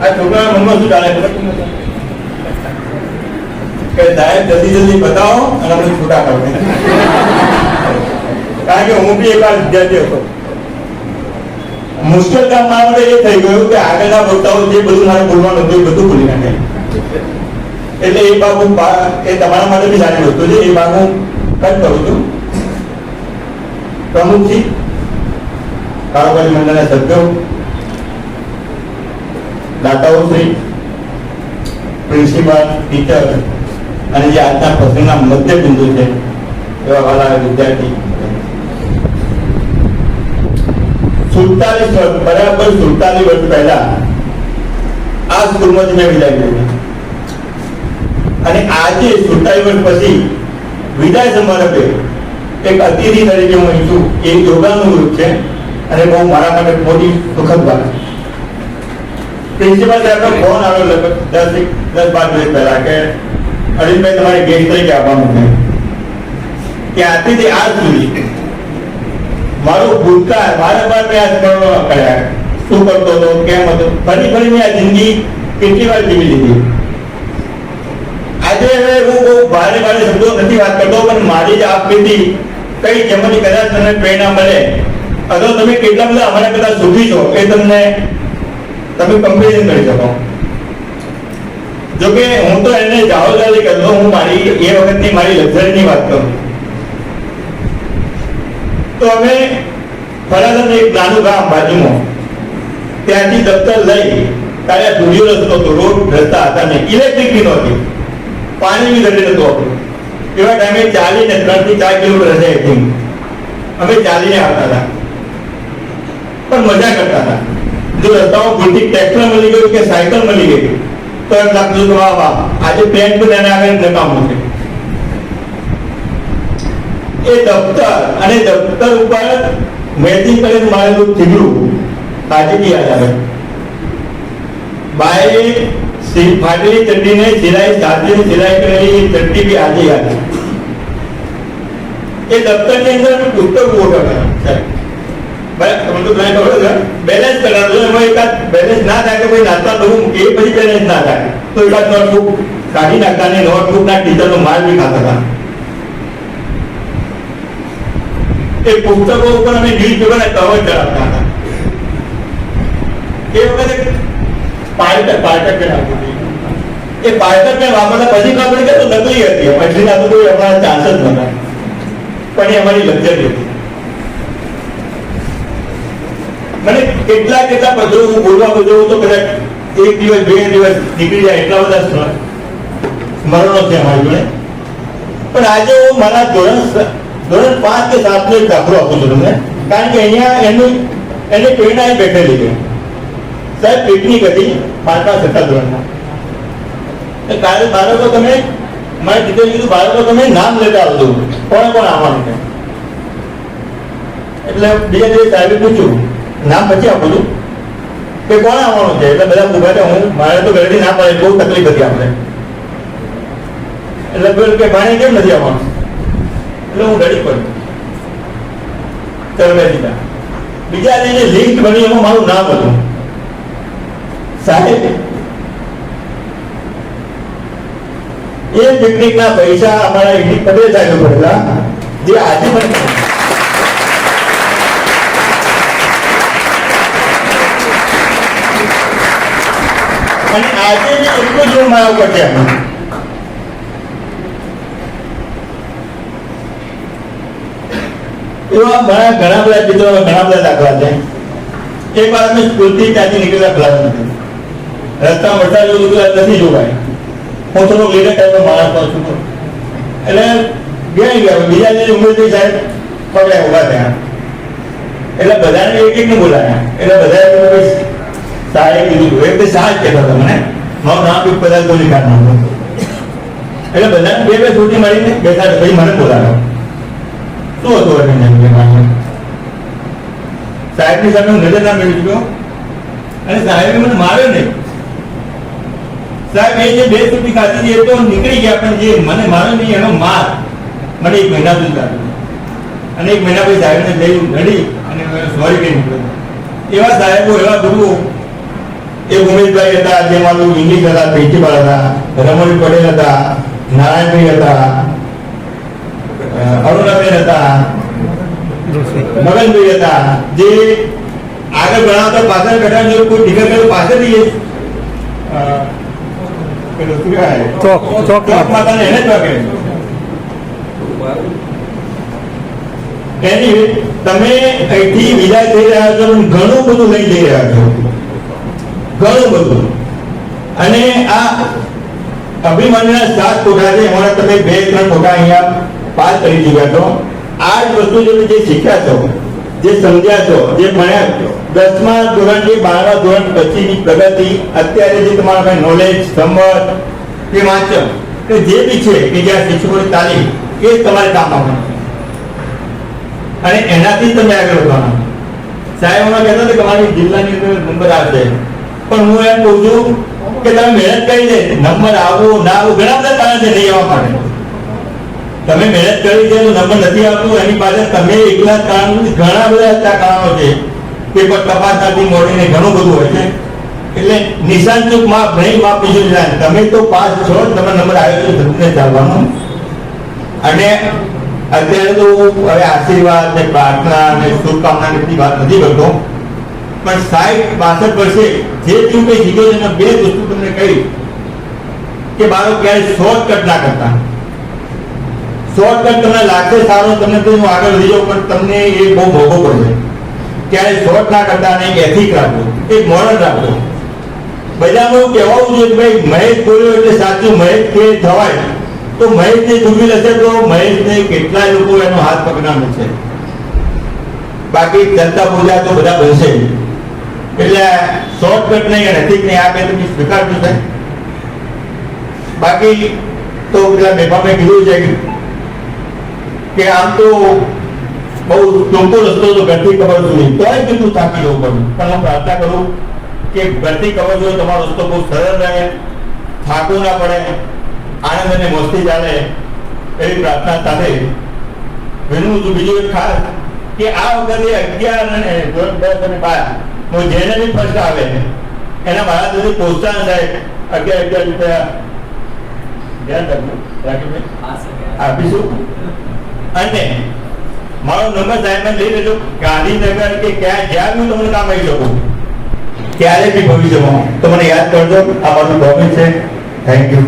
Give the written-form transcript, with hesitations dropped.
આ છોકરાના મનમાં શું ચાલે ખબર કે સાહેબ જલ્દી જલ્દી બતાવો અને આપણે છૂટા કરો. કારણ કે હું બી એકવાર વિદ્યાર્થી હતો. મુશ્કેલ કામ મારા માટે એ થઈ ગયું કે આગળના વક્તાઓ જે બધું મારે બોલવાનું હતું એ બધું ભૂલી નાખે. એટલે એ ભાગ એ તમારા માટે બી સારી વસ્તુ છે. એ ભાગ હું કટ કરું છું. પ્રમુખજી, કારોબારી મંડળના સભ્યો, દાતાઓ શ્રી, પ્રિન્સિપાલ, ટીચર અને જે આજના પ્રસંગના મધ્ય બિંદુ છે એવા વાલા વિદ્યાર્થી, 47 બરાબર 47 વર્ષ પહેલા આ સ્કૂલમાંથી મેં વિદાય લીધી અને આજે 47 વર્ષ પછી વિદાય સમારંભે એક અતિથિ તરીકે હું અહીં છું. એ યોગાનું રૂપ છે અને બહુ મારા માટે મોટી સુખદ વાત. પ્રિન્સિપાલ સાહેબનો ફોન આવ્યો લગભગ 10-12 દિવસ પહેલા કે અરવિંદભાઈ તમારે ગેસ્ટ તરીકે આવવાનું છે. ત્યાંથી આજ સુધી મારું ભૂતકાળ વારંવાર મેં આ સ્મરણો કર્યા. શું કરતો હતો, કેમ હતો, ફરી ફરી મેં આ જિંદગી કેટલી વાર જીવી લીધી. આજે હવે હું બહુ ભારે ભારે શબ્દો નથી વાત કરતો, પણ મારી જ આપવીથી કઈ જેમાંથી કદાચ તમને પ્રેરણા મળે અથવા તમે કેટલા બધા અમારા કરતા સુખી છો એ તમે કમ્પેરિઝન કરી શકો. જોકે હું તો એને જવાબદારી કરતો, હું મારી એ વખતની મારી લક્ઝરીની વાત કરું તો અમે ફરાદન એક નાનું ગામ બાજુમાં ત્યાંથી દફતર લઈ ત્યારે ધૂળિયો રસ્તો હતો, રોડ રસ્તા હતા નહીં, ઇલેક્ટ્રિક બી નહોતી, પાણી બી ઘરે નતું આપણું. એવા ટાઈમે ચાલીને 3 થી 4 કિલોમીટર હશે અમે ચાલીને આવતા હતા, પણ મજા કરતા હતા. જો રસ્તામાં ભૂલથી ટ્રેક્ટર મળી ગયું કે સાયકલ મળી ગઈ તો એમ લાગતું કે વાહ વાહ આજે પેન્ટ પણ એને આગળ નકામું છે. એ દફતર અને દફતર ઉપર મેચિંગ કરીને મારેલું થીગડું આજે બી યાદ આવે. બાએ ફાટેલી ચડ્ડીને સિલાઈ સાદીને સિલાઈ કરેલી ચડ્ડી બી આજે યાદ આવે. એ દફતરની અંદર અમે પુસ્તકો ગોઠવ્યા. બેલેન્સ કરાવજો, એમાં એકાદ બેલેન્સ ના થાય કે ભાઈ નાસ્તા કરવું એ પછી બેલેન્સ ના થાય તો એકાદ નોટબુક કાઢી નાખતા અને નોટબુક ના ટીચરનો માર બી ખાતા હતા. એ પુસ્તકો ઉપર અમે ન્યૂઝપેપર કવર કરાવતા હતા. એ વખતે પાર્ટર પેન આવતું હતું. એ પાર્ટર પેન વાપરતા પછી ખબર કે તો નકલી હતી, પછી ના તો કોઈ અમારા ચાન્સ જ નતા, પણ એ અમારી લક્ઝરી હતી. મને કેટલા પત્રો હું બોલવા બદલું તો કદાચ 1 દિવસ 2 દિવસ નીકળી જાય એટલા બધા સ્મરણો છે અમારી જોડે. પણ આજે હું મારા ધોરણ 5 કે 7 નો એક દાખલો આપું છું તમને, કારણ કે અહીંયા એની પ્રેરણા બેઠેલી છે. સાહેબ પિકનિક હતી 5મા 6મા ધોરણમાં. કાલે બાળકો તમે મારે ટીચર કીધું બાળકો તમે નામ લેતા આવજો કોણ આવવાનું છે. એટલે બીજા દિવસ સાહેબે પૂછ્યું નામ પછી આપું છું કે કોણ આવવાનું છે. એટલે બધા ઉભા છે. હું મારે તો ઘરેથી ના પડે, બહુ તકલીફ હતી આપણે. એટલે બોલ કે ભાણે કેમ નથી આવવાનું? એટલે હું રેડી પડ્યો. ચલો દીધા. બીજા જે લિસ્ટ બની એમાં મારું નામ હતું. સાહેબ એ પિકનિકના પૈસા અમારા ઈડી પટેલ સાહેબ પડેલા, જે આજે પણ અને આજે એટલું જ મારા ઉપર છે. એવા મારા ઘણા બધા ચિત્રો, ઘણા બધા દાખલા છે. એક વાર અમે સ્કૂલથી ત્યાંથી નીકળેલા ક્લાસ નથી, રસ્તા વરસાદ જેવું નથી જોવાય. હું થોડો લેટર ટાઈપનો માણસ છું એટલે ગયા બીજા જે ઉમેરથી સાહેબ પકડ્યા ઉભા થયા. એટલે બધાને એક ને બોલાયા. એટલે બધા સાહેબ કીધું એક સાહેબ કહેતા હતા મને, મારું નામ બી બધા ગોલી કાઢ નાખું. એટલે બધાને 2 છૂટી મળીને બેઠા ભાઈ મને બોલાવ્યો. શું હતું સાહેબની સામે હું નજર ના મેળવી ગયો અને સાહેબે મને માર્યો નહીં. સાહેબ એ જે 2 છૂટી ખાધી એ તો નીકળી ગયા, પણ જે મને માર્યો નહીં એનો માર મને 1 મહિના સુધી લાગ્યો. અને 1 મહિના પછી સાહેબને લઈ લડી અને સોરી કહી નીકળ્યો. એવા સાહેબો, એવા ગુરુઓ એક ઉમેશભાઈ હતા, જે મારું ઇંગ્લિશ હતા, પ્રિન્સિપાલ હતા, રમણ પટેલ હતા, નારાયણભાઈ હતા, અરુણાબેન હતા, મગનભાઈ હતા, જે આગળ ભણાવતા પાછળ બેઠા જો કોઈ ટીકર કર્યું પાછળથી ચોક માતાને એને જ વાગે. એની તમે અહીંથી વિદાય થઈ રહ્યા છો, ઘણું બધું લઈ જઈ રહ્યા છો, ઘણું બધું. અને આ અભિમન્યુના 7 કોઠા છે, એમાં તમે 2-3 કોઠા અહીંયા પાસ કરી ચૂક્યા છો. આ જ વસ્તુ જે શીખ્યા છો, જે સમજ્યા છો, જે ભણ્યા છો, 10મા ધોરણથી 12મા ધોરણ પછીની પ્રગતિ, અત્યારે જે તમારા પાસે નોલેજ, સમજ કે વાંચન કે જે બી છે કે જ્યાં શિક્ષકોની તાલીમ, એ તમારે કામ આવવાનું અને એનાથી તમે આગળ વધવાના. સાહેબ હમણાં કહેતા હતા કે અમારી જિલ્લાની અંદર નંબર આવશે, પણ હું એમ કહું છું કે તમે મહેનત કરી દે, નંબર આવો ના આવો ઘણા બધા કારણ છે નહીં આવવા માટે. તમે મહેનત કરી છે તો નંબર નથી આવતું, એની પાછળ તમે એકલા કારણ નથી, ઘણા બધા કારણો છે. પેપર તપાસનાથી મોડીને ઘણું બધું હોય છે. એટલે નિશાન ચૂક માપ નહીં, માપ બીજું નિશાન. તમે તો પાસ છો, તમે નંબર આવ્યો છે, તમને ચાલવાનું. અને અત્યારે તો હવે આશીર્વાદ ને પ્રાર્થના ને શુભકામના ની વાત નથી કરતો, પણ 60-62 વર્ષે જે તું કઈ શીખ્યો છે એના 2 વસ્તુ તમને કહી કે બાળકો ક્યારે શોર્ટકટ ના કરતા. શોર્ટકટ તમને લાગશે સારો, તમને તો હું આગળ વધી જાઉં, પણ તમને એ બહુ મોંઘો પડશે. ક્યારે શોર્ટ ના કરતા અને એથિક રાખો, એક મોરલ રાખો. બધામાં એવું કહેવાનું છે કે ભાઈ મહેશ બોલ્યો એટલે સાચું, મહેશ કે થવાય. તો મહેશને ચૂકવી લેશે તો મહેશને કેટલાય લોકો એનો હાથ પકડાવે છે. બાકી જનતા પૂજા તો બધા બનશે. એટલે શોર્ટકટ નહીં અને નજીક નહીં, આ બે તમે સ્વીકારજો છે. બાકી તો પેલા મેં કીધું છે કે આમ તો બહુ ટૂંકો રસ્તો તો ઘરથી ખબર જોઈએ, તોય કેટલું થાકી જવું પડ્યું. પણ હું પ્રાર્થના કરું કે ઘરથી ખબર જોઈએ તમારો રસ્તો બહુ સરળ રહે, થાકવું ના પડે, આનંદ અને મસ્તી ચાલે, એવી પ્રાર્થના સાથે વિનવું છું. બીજું એક ખાસ કે આ વખતે 11 અને 10 અને 12 જેને બી ફર્સ્ટ આવે એના મારા સુધી પ્રોત્સાહન થાય 11 રૂપિયા આપીશું. અને મારો નંબર સાહેબ લઈ લેજો, ગાંધીનગર કે ક્યાં જ્યાં હું તમને કામ આવી શકું ત્યારે બી ભવિષ્યમાં તો મને યાદ કરજો. આ મારું ડોક્યુમેન્ટ છે. Thank you.